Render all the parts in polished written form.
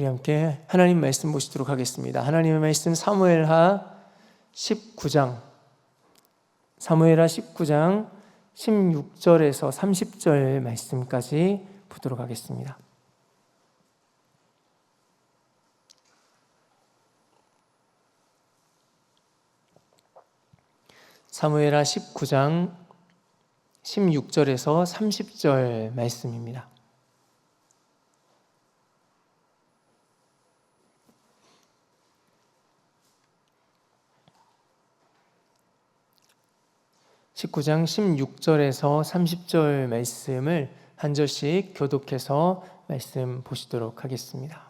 우리 함께 하나님 말씀 보시도록 하겠습니다. 하나님의 말씀 사무엘하 19장 16절에서 30절 말씀까지 보도록 하겠습니다. 사무엘하 19장 16절에서 30절 말씀입니다. (19장) 16절에서 30절 말씀을 한 절씩 교독해서 말씀 보시도록 하겠습니다.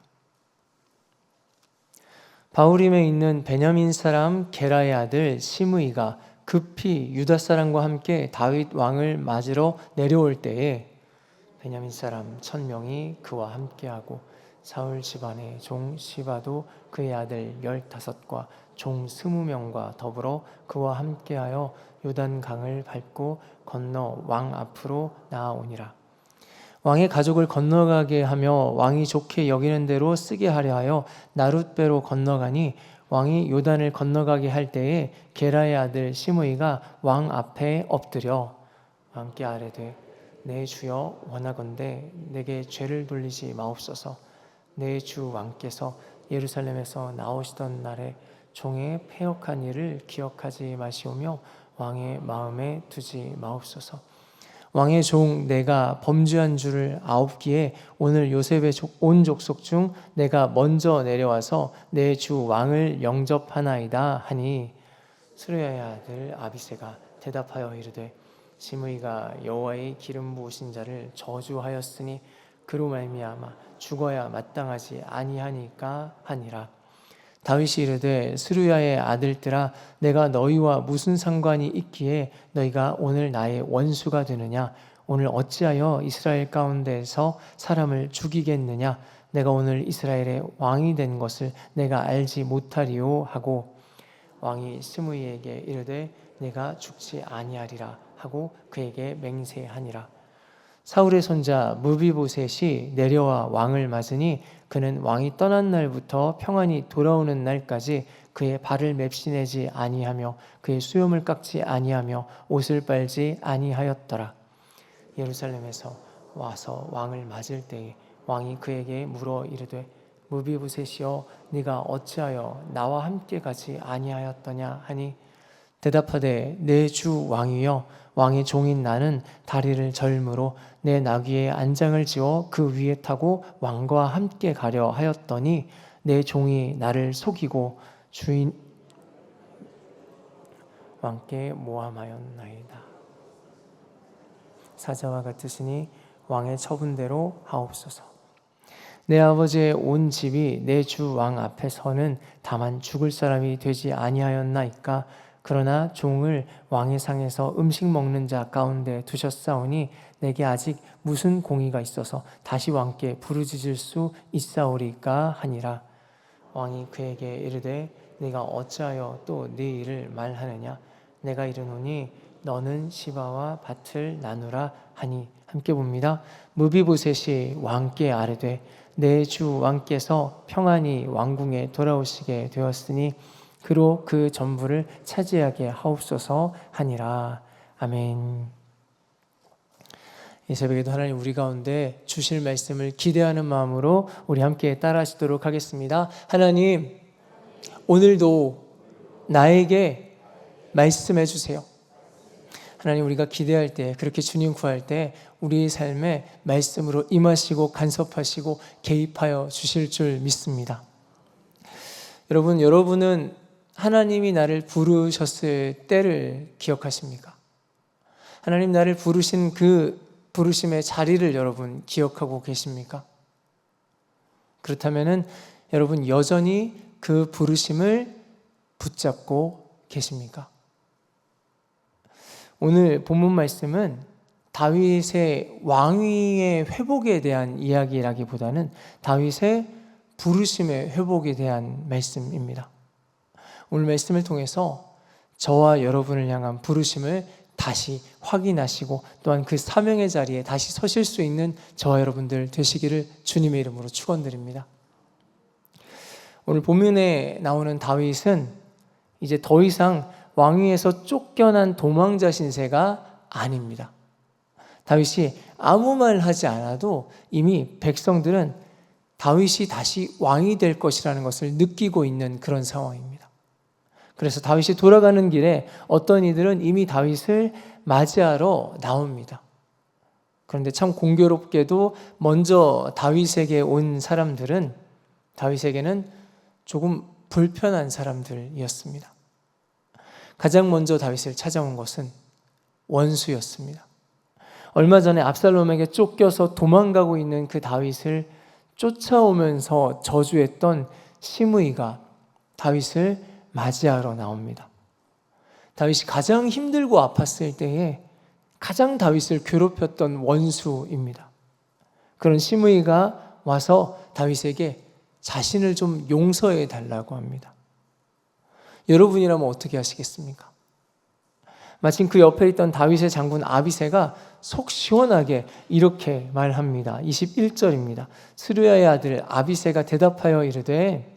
바후림에 있는 베냐민 사람 게라의 아들 시므이가 급히 유다 사람과 함께 다윗 왕을 맞으러 내려올 때에 베냐민 사람 1000명이 그와 함께하고 사울 집안의 종 시바도 그의 아들 15과 종 20명과 더불어 그와 함께하여 요단강을 밟고 건너 왕 앞으로 나아오니라. 왕의 가족을 건너가게 하며 왕이 좋게 여기는 대로 쓰게 하려 하여 나룻배로 건너가니 왕이 요단을 건너가게 할 때에 게라의 아들 시므이가 왕 앞에 엎드려 왕께 아뢰되 내 주여 원하건대 내게 죄를 돌리지 마옵소서. 내 주 왕께서 예루살렘에서 나오시던 날에 종의 패역한 일을 기억하지 마시오며 왕의 마음에 두지 마옵소서. 왕의 종 내가 범죄한 줄을 아옵기에 오늘 요셉의 온 족속 중 내가 먼저 내려와서 내 주 왕을 영접하나이다 하니 스루야의 아들 아비새가 대답하여 이르되 시므이가 여호와의 기름 부으신 자를 저주하였으니 그로 말미암아 죽어야 마땅하지 아니하니까 하니라. 다윗이 이르되 스루야의 아들들아 내가 너희와 무슨 상관이 있기에 너희가 오늘 나의 원수가 되느냐. 오늘 어찌하여 이스라엘 가운데에서 사람을 죽이겠느냐. 내가 오늘 이스라엘의 왕이 된 것을 내가 알지 못하리요 하고 왕이 시므이에게 이르되 내가 죽지 아니하리라 하고 그에게 맹세하니라. 사울의 손자 무비보셋이 내려와 왕을 맞으니 그는 왕이 떠난 날부터 평안히 돌아오는 날까지 그의 발을 맵시내지 아니하며 그의 수염을 깎지 아니하며 옷을 빨지 아니하였더라. 예루살렘에서 와서 왕을 맞을 때에 왕이 그에게 물어 이르되 무비보셋이여 네가 어찌하여 나와 함께 가지 아니하였더냐 하니 대답하되 내 주 왕이여 왕의 종인 나는 다리를 절므로 내 나귀에 안장을 지어 그 위에 타고 왕과 함께 가려 하였더니 내 종이 나를 속이고 주인 왕께 모함하였나이다. 사자와 같으시니 왕의 처분대로 하옵소서. 내 아버지의 온 집이 내 주 왕 앞에 서는 다만 죽을 사람이 되지 아니하였나이까. 그러나 종을 왕의 상에서 음식 먹는 자 가운데 두셨사오니 내게 아직 무슨 공의가 있어서 다시 왕께 부르짖을 수 있사오리까 하니라. 왕이 그에게 이르되 네가 어찌하여 또 네 일을 말하느냐. 내가 이르노니 너는 시바와 밭을 나누라 하니 함께 봅니다. 무비보셋이 왕께 아뢰되 내 주 왕께서 평안히 왕궁에 돌아오시게 되었으니 그로 그 전부를 차지하게 하옵소서 하니라. 아멘. 이 새벽에도 하나님 우리 가운데 주실 말씀을 기대하는 마음으로 우리 함께 따라하시도록 하겠습니다. 하나님 오늘도 나에게 말씀해 주세요. 하나님 우리가 기대할 때 그렇게 주님 구할 때 우리의 삶에 말씀으로 임하시고 간섭하시고 개입하여 주실 줄 믿습니다. 여러분은 하나님이 나를 부르셨을 때를 기억하십니까? 하나님 나를 부르신 그 부르심의 자리를 여러분 기억하고 계십니까? 그렇다면은 여러분 여전히 그 부르심을 붙잡고 계십니까? 오늘 본문 말씀은 다윗의 왕위의 회복에 대한 이야기라기보다는 다윗의 부르심의 회복에 대한 말씀입니다. 오늘 말씀을 통해서 저와 여러분을 향한 부르심을 다시 확인하시고 또한 그 사명의 자리에 다시 서실 수 있는 저와 여러분들 되시기를 주님의 이름으로 축원드립니다. 오늘 본문에 나오는 다윗은 이제 더 이상 왕위에서 쫓겨난 도망자 신세가 아닙니다. 다윗이 아무 말 하지 않아도 이미 백성들은 다윗이 다시 왕이 될 것이라는 것을 느끼고 있는 그런 상황입니다. 그래서 다윗이 돌아가는 길에 어떤 이들은 이미 다윗을 맞이하러 나옵니다. 그런데 참 공교롭게도 먼저 다윗에게 온 사람들은 다윗에게는 조금 불편한 사람들이었습니다. 가장 먼저 다윗을 찾아온 것은 원수였습니다. 얼마 전에 압살롬에게 쫓겨서 도망가고 있는 그 다윗을 쫓아오면서 저주했던 시므이가 다윗을 맞이하러 나옵니다. 다윗이 가장 힘들고 아팠을 때에 가장 다윗을 괴롭혔던 원수입니다. 그런 시므이가 와서 다윗에게 자신을 좀 용서해 달라고 합니다. 여러분이라면 어떻게 하시겠습니까? 마침 그 옆에 있던 다윗의 장군 아비새가 속 시원하게 이렇게 말합니다. 21절입니다. 스루야의 아들 아비새가 대답하여 이르되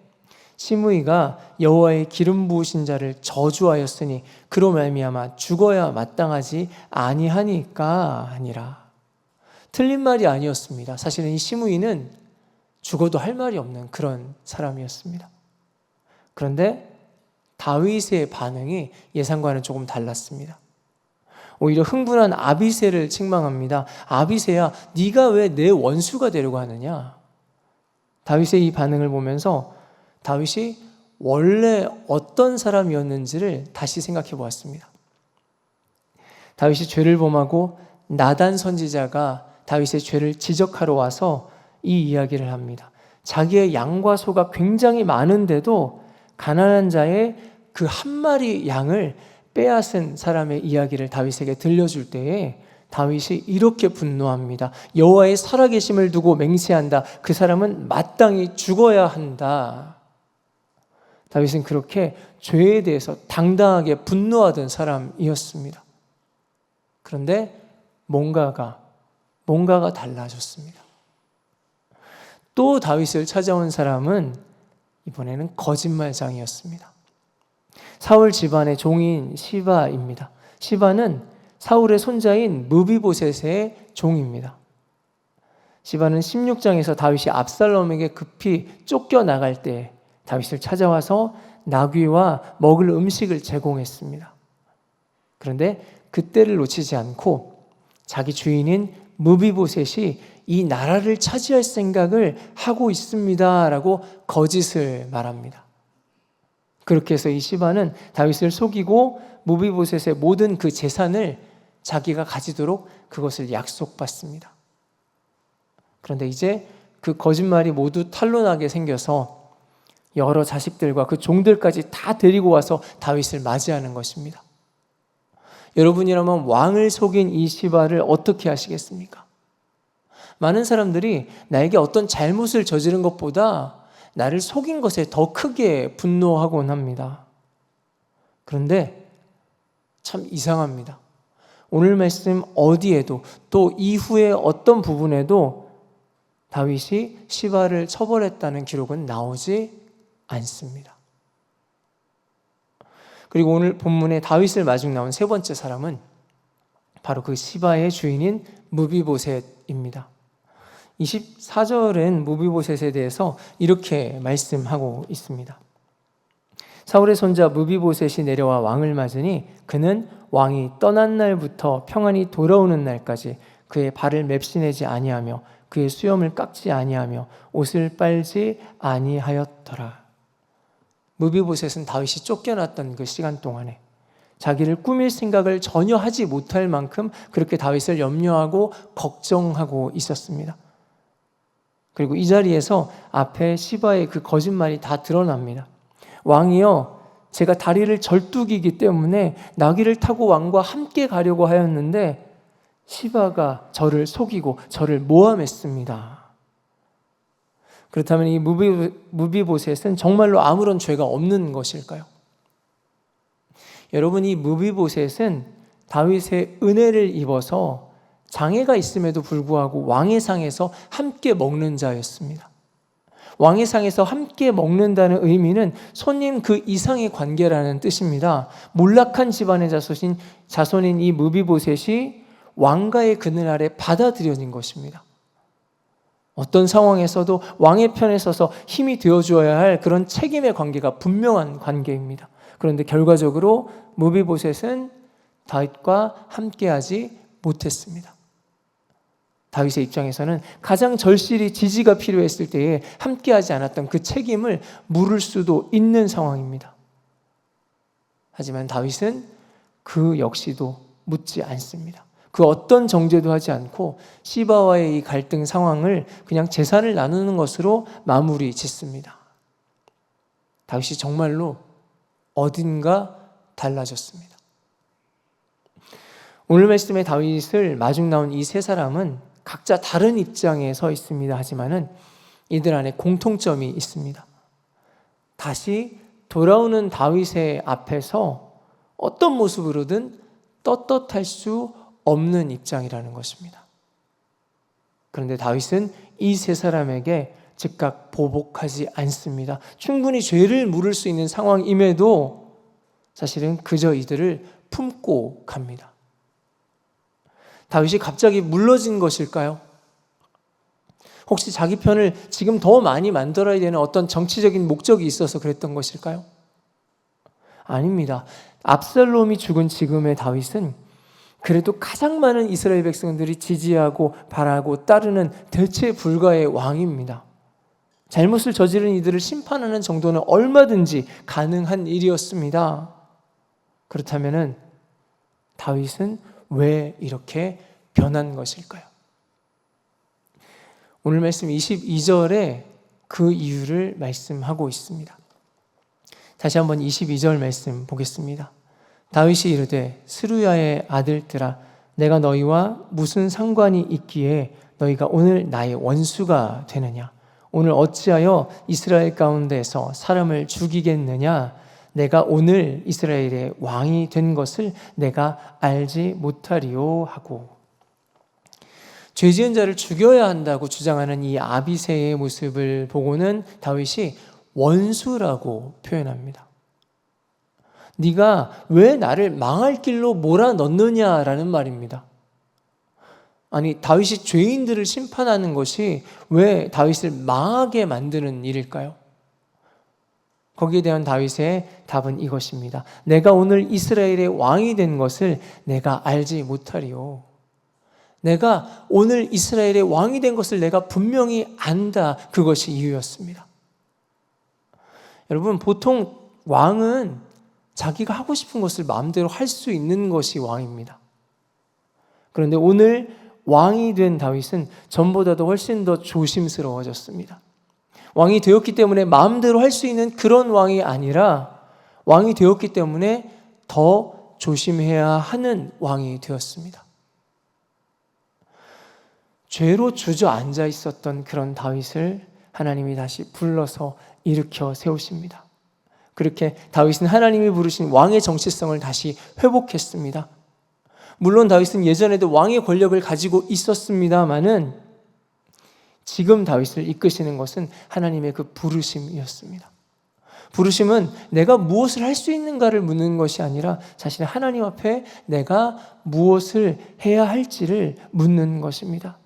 시므이가 여호와의 기름 부으신 자를 저주하였으니 그로 말미암아 죽어야 마땅하지 아니하니까 하니라. 틀린 말이 아니었습니다. 사실은 이 시므이는 죽어도 할 말이 없는 그런 사람이었습니다. 그런데 다윗의 반응이 예상과는 조금 달랐습니다. 오히려 흥분한 아비새를 책망합니다. 아비새야, 네가 왜 내 원수가 되려고 하느냐? 다윗의 이 반응을 보면서 다윗이 원래 어떤 사람이었는지를 다시 생각해 보았습니다. 다윗이 죄를 범하고 나단 선지자가 다윗의 죄를 지적하러 와서 이 이야기를 합니다. 자기의 양과 소가 굉장히 많은데도 가난한 자의 그 한 마리 양을 빼앗은 사람의 이야기를 다윗에게 들려줄 때에 다윗이 이렇게 분노합니다. 여호와의 살아계심을 두고 맹세한다. 그 사람은 마땅히 죽어야 한다. 다윗은 그렇게 죄에 대해서 당당하게 분노하던 사람이었습니다. 그런데 뭔가가 달라졌습니다. 또 다윗을 찾아온 사람은 이번에는 거짓말장이었습니다. 사울 집안의 종인 시바입니다. 시바는 사울의 손자인 무비보셋의 종입니다. 시바는 16장에서 다윗이 압살롬에게 급히 쫓겨나갈 때 다윗을 찾아와서 나귀와 먹을 음식을 제공했습니다. 그런데 그때를 놓치지 않고 자기 주인인 무비보셋이 이 나라를 차지할 생각을 하고 있습니다 라고 거짓을 말합니다. 그렇게 해서 이 시바는 다윗을 속이고 무비보셋의 모든 그 재산을 자기가 가지도록 그것을 약속받습니다. 그런데 이제 그 거짓말이 모두 탄로나게 생겨서 여러 자식들과 그 종들까지 다 데리고 와서 다윗을 맞이하는 것입니다. 여러분이라면 왕을 속인 이 시바를 어떻게 하시겠습니까? 많은 사람들이 나에게 어떤 잘못을 저지른 것보다 나를 속인 것에 더 크게 분노하곤 합니다. 그런데 참 이상합니다. 오늘 말씀 어디에도 또 이후에 어떤 부분에도 다윗이 시바를 처벌했다는 기록은 나오지 않습니다. 그리고 오늘 본문에 다윗을 마중 나온 세 번째 사람은 바로 그 시바의 주인인 무비보셋입니다. 24절은 무비보셋에 대해서 이렇게 말씀하고 있습니다. 사울의 손자 무비보셋이 내려와 왕을 맞으니 그는 왕이 떠난 날부터 평안히 돌아오는 날까지 그의 발을 맵시내지 아니하며 그의 수염을 깎지 아니하며 옷을 빨지 아니하였더라. 무비보셋은 다윗이 쫓겨났던 그 시간 동안에 자기를 꾸밀 생각을 전혀 하지 못할 만큼 그렇게 다윗을 염려하고 걱정하고 있었습니다. 그리고 이 자리에서 앞에 시바의 그 거짓말이 다 드러납니다. 왕이여, 제가 다리를 절뚝이기 때문에 나귀를 타고 왕과 함께 가려고 하였는데 시바가 저를 속이고 저를 모함했습니다. 그렇다면 이 무비보셋은 정말로 아무런 죄가 없는 것일까요? 여러분, 이 무비보셋은 다윗의 은혜를 입어서 장애가 있음에도 불구하고 왕의 상에서 함께 먹는 자였습니다. 왕의 상에서 함께 먹는다는 의미는 손님 그 이상의 관계라는 뜻입니다. 몰락한 집안의 자손인 이 무비보셋이 왕가의 그늘 아래 받아들여진 것입니다. 어떤 상황에서도 왕의 편에 서서 힘이 되어주어야 할 그런 책임의 관계가 분명한 관계입니다. 그런데 결과적으로 무비보셋은 다윗과 함께하지 못했습니다. 다윗의 입장에서는 가장 절실히 지지가 필요했을 때에 함께하지 않았던 그 책임을 물을 수도 있는 상황입니다. 하지만 다윗은 그 역시도 묻지 않습니다. 그 어떤 정죄도 하지 않고 시바와의 이 갈등 상황을 그냥 재산을 나누는 것으로 마무리 짓습니다. 다윗이 정말로 어딘가 달라졌습니다. 오늘 말씀에 다윗을 마중 나온 이 세 사람은 각자 다른 입장에 서 있습니다. 하지만은 이들 안에 공통점이 있습니다. 다시 돌아오는 다윗의 앞에서 어떤 모습으로든 떳떳할 수 없는 입장이라는 것입니다. 그런데 다윗은 이 세 사람에게 즉각 보복하지 않습니다. 충분히 죄를 물을 수 있는 상황임에도 사실은 그저 이들을 품고 갑니다. 다윗이 갑자기 물러진 것일까요? 혹시 자기 편을 지금 더 많이 만들어야 되는 어떤 정치적인 목적이 있어서 그랬던 것일까요? 아닙니다. 압살롬이 죽은 지금의 다윗은 그래도 가장 많은 이스라엘 백성들이 지지하고 바라고 따르는 대체 불가의 왕입니다. 잘못을 저지른 이들을 심판하는 정도는 얼마든지 가능한 일이었습니다. 그렇다면 다윗은 왜 이렇게 변한 것일까요? 오늘 말씀 22절에 그 이유를 말씀하고 있습니다. 다시 한번 22절 말씀 보겠습니다. 다윗이 이르되 스루야의 아들들아 내가 너희와 무슨 상관이 있기에 너희가 오늘 나의 원수가 되느냐? 오늘 어찌하여 이스라엘 가운데서 사람을 죽이겠느냐? 내가 오늘 이스라엘의 왕이 된 것을 내가 알지 못하리요 하고, 죄지은 자를 죽여야 한다고 주장하는 이 아비새의 모습을 보고는 다윗이 원수라고 표현합니다. 네가 왜 나를 망할 길로 몰아넣느냐라는 말입니다. 아니, 다윗이 죄인들을 심판하는 것이 왜 다윗을 망하게 만드는 일일까요? 거기에 대한 다윗의 답은 이것입니다. 내가 오늘 이스라엘의 왕이 된 것을 내가 알지 못하리요. 내가 오늘 이스라엘의 왕이 된 것을 내가 분명히 안다. 그것이 이유였습니다. 여러분, 보통 왕은 자기가 하고 싶은 것을 마음대로 할 수 있는 것이 왕입니다. 그런데 오늘 왕이 된 다윗은 전보다도 훨씬 더 조심스러워졌습니다. 왕이 되었기 때문에 마음대로 할 수 있는 그런 왕이 아니라 왕이 되었기 때문에 더 조심해야 하는 왕이 되었습니다. 죄로 주저앉아 있었던 그런 다윗을 하나님이 다시 불러서 일으켜 세우십니다. 그렇게 다윗은 하나님이 부르신 왕의 정체성을 다시 회복했습니다. 물론 다윗은 예전에도 왕의 권력을 가지고 있었습니다마는 지금 다윗을 이끄시는 것은 하나님의 그 부르심이었습니다. 부르심은 내가 무엇을 할 수 있는가를 묻는 것이 아니라 사실 하나님 앞에 내가 무엇을 해야 할지를 묻는 것입니다.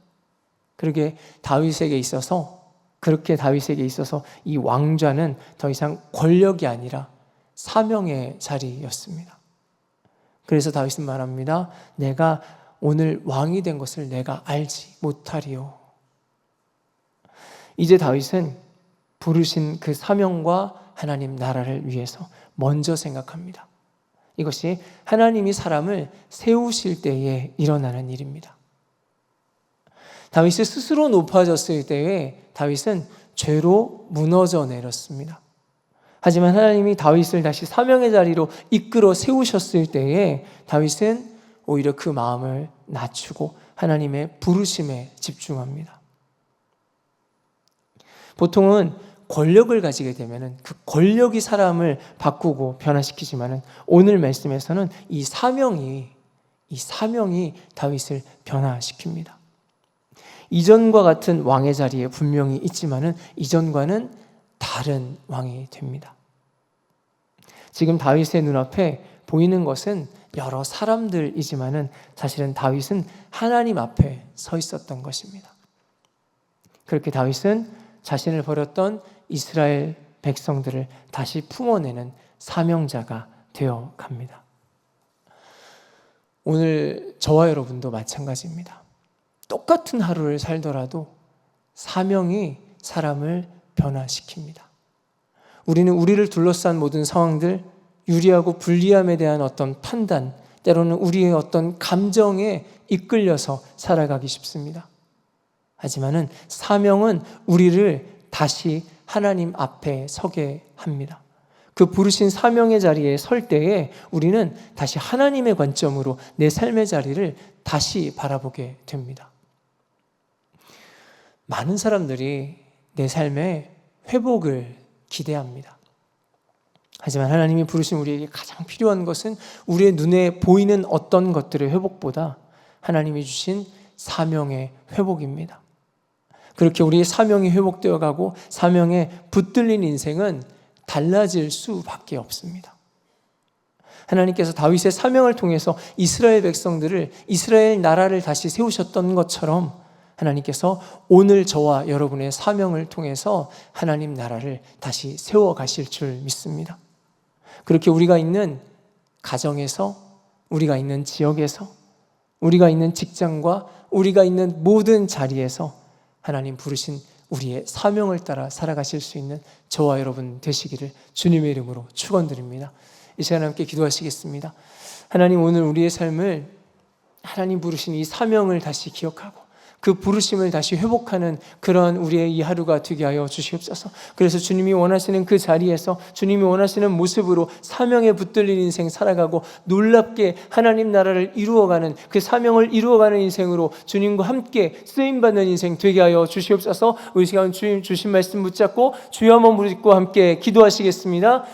그렇게 다윗에게 있어서 이 왕좌는 더 이상 권력이 아니라 사명의 자리였습니다. 그래서 다윗은 말합니다. 내가 오늘 왕이 된 것을 내가 알지 못하리요. 이제 다윗은 부르신 그 사명과 하나님 나라를 위해서 먼저 생각합니다. 이것이 하나님이 사람을 세우실 때에 일어나는 일입니다. 다윗이 스스로 높아졌을 때에 다윗은 죄로 무너져 내렸습니다. 하지만 하나님이 다윗을 다시 사명의 자리로 이끌어 세우셨을 때에 다윗은 오히려 그 마음을 낮추고 하나님의 부르심에 집중합니다. 보통은 권력을 가지게 되면 그 권력이 사람을 바꾸고 변화시키지만 오늘 말씀에서는 이 사명이 다윗을 변화시킵니다. 이전과 같은 왕의 자리에 분명히 있지만은 이전과는 다른 왕이 됩니다. 지금 다윗의 눈앞에 보이는 것은 여러 사람들이지만은 사실은 다윗은 하나님 앞에 서 있었던 것입니다. 그렇게 다윗은 자신을 버렸던 이스라엘 백성들을 다시 품어내는 사명자가 되어 갑니다. 오늘 저와 여러분도 마찬가지입니다. 똑같은 하루를 살더라도 사명이 사람을 변화시킵니다. 우리는 우리를 둘러싼 모든 상황들, 유리하고 불리함에 대한 어떤 판단, 때로는 우리의 어떤 감정에 이끌려서 살아가기 쉽습니다. 하지만은 사명은 우리를 다시 하나님 앞에 서게 합니다. 그 부르신 사명의 자리에 설 때에 우리는 다시 하나님의 관점으로 내 삶의 자리를 다시 바라보게 됩니다. 많은 사람들이 내 삶의 회복을 기대합니다. 하지만 하나님이 부르신 우리에게 가장 필요한 것은 우리의 눈에 보이는 어떤 것들의 회복보다 하나님이 주신 사명의 회복입니다. 그렇게 우리의 사명이 회복되어 가고 사명에 붙들린 인생은 달라질 수밖에 없습니다. 하나님께서 다윗의 사명을 통해서 이스라엘 백성들을, 이스라엘 나라를 다시 세우셨던 것처럼 하나님께서 오늘 저와 여러분의 사명을 통해서 하나님 나라를 다시 세워가실 줄 믿습니다. 그렇게 우리가 있는 가정에서, 우리가 있는 지역에서, 우리가 있는 직장과 우리가 있는 모든 자리에서 하나님 부르신 우리의 사명을 따라 살아가실 수 있는 저와 여러분 되시기를 주님의 이름으로 축원드립니다. 이 시간 함께 기도하시겠습니다. 하나님, 오늘 우리의 삶을 하나님 부르신 이 사명을 다시 기억하고 그 부르심을 다시 회복하는 그런 우리의 이 하루가 되게 하여 주시옵소서. 그래서 주님이 원하시는 그 자리에서 주님이 원하시는 모습으로 사명에 붙들린 인생 살아가고 놀랍게 하나님 나라를 이루어가는 그 사명을 이루어가는 인생으로 주님과 함께 쓰임받는 인생 되게 하여 주시옵소서. 우리 시간 주님 주신 말씀 붙잡고 주여 한번 부르짖고 함께 기도하시겠습니다.